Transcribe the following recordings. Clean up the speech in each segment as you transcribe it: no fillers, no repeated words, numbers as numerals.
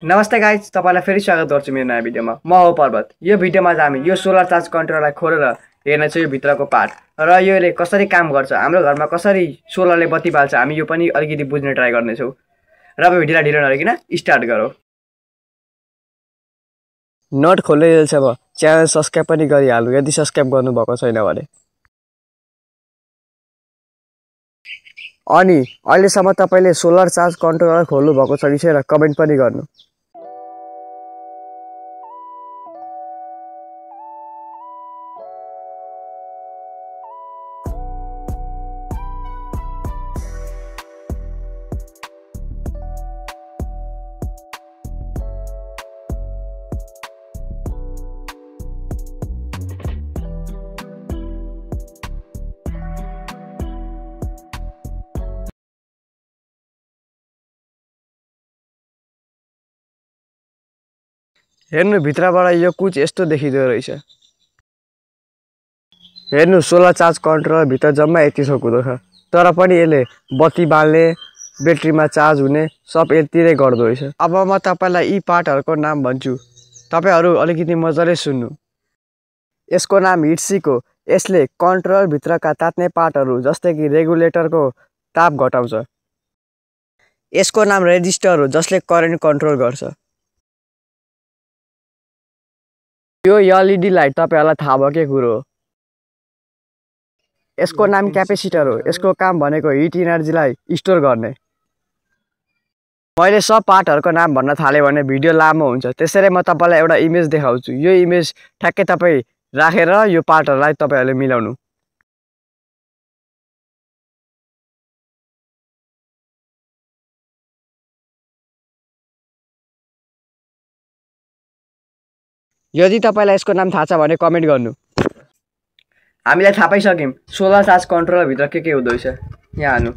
नमस्ते गाइज, तपाईँलाई फेरि स्वागत गर्छु मेरो नयाँ भिडियोमा। म हो पर्वत। यो भिडियोमा चाहिँ हामी यो सोलर चार्ज कन्ट्रोलरलाई खोलेर हेर्नेछौँ यो भित्रको पार्ट र यसले कसरी काम गर्छ, हाम्रो घरमा कसरी सोलरले बत्ती बाल्छ, हामी यो पनि अलिकति बुझ्ने ट्राई गर्नेछौँ। र अब भिडियोलाई ढिलो नगरिकन स्टार्ट गरौँ। नोट खोलिरहेछ, अब च्यानल सब्सक्राइब पनि गरिहाल्नु यदि सब्सक्राइब गर्नुभएको छैन भने। अनि अहिलेसम्म तपाईँले सोलर चार्ज कन्ट्रोलर खोल्नु भएको छ कि छैन कमेन्ट पनि गर्नु। हेर्नु, भित्रबाट यो कुछ यस्तो देखिँदो रहेछ। हेर्नु, सोलर चार्ज कन्ट्रोलर भित्र जम्मा यति छ कुदो छ, तर पनि यसले बत्ती बाल्ने, ब्याट्रीमा चार्ज हुने सब यति नै गर्दो रहेछ। अब म तपाईँलाई यी पार्टहरूको नाम भन्छु, तपाईँहरू अलिकति मजाले सुन्नु। यसको नाम हिट सिक हो। यसले कन्ट्रोलर भित्रका तात्ने पार्टहरू जस्तै कि रेगुलेटरको ताप घटाउँछ। यसको नाम रेजिस्टर हो, जसले करेन्ट कन्ट्रोल गर्छ। यो एलइडी लाइट तपाईँहरूलाई थाहा भएकै कुरो हो। यसको नाम क्यापेसिटर हो। यसको काम भनेको हिट इनर्जीलाई स्टोर गर्ने। मैले सब पार्टहरूको नाम भन्न थालेँ भने भिडियो लामो हुन्छ, त्यसैले म तपाईँलाई एउटा इमेज देखाउँछु। यो इमेज ठ्याक्कै तपाईँ राखेर यो पार्टहरूलाई तपाईँहरूले मिलाउनु। यदि तपाईँलाई यसको नाम थाहा छ भने कमेन्ट गर्नु। हामीलाई थाहा पाइसक्यौँ सोलर चार्ज कन्ट्रोलरभित्र के हुँदो रहेछ। यहाँ हेर्नु,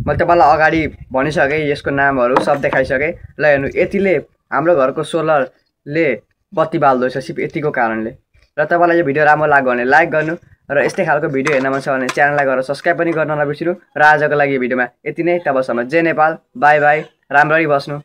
मैले तपाईँलाई अगाडि भनिसकेँ, यसको नामहरू सब देखाइसकेँ। ल हेर्नु, यतिले हाम्रो घरको सोलरले बत्ती बाल्दो रहेछ, सिर्फ यतिको कारणले। र तपाईँलाई यो भिडियो राम्रो लाग्यो भने लाइक गर्नु, र यस्तै खालको भिडियो हेर्न मन छ भने च्यानललाई गएर सब्सक्राइब पनि गर्न नबिर्सिनु। र आजको लागि भिडियोमा यति नै। तबसम्म जय नेपाल, बाई बाई, राम्ररी बस्नु।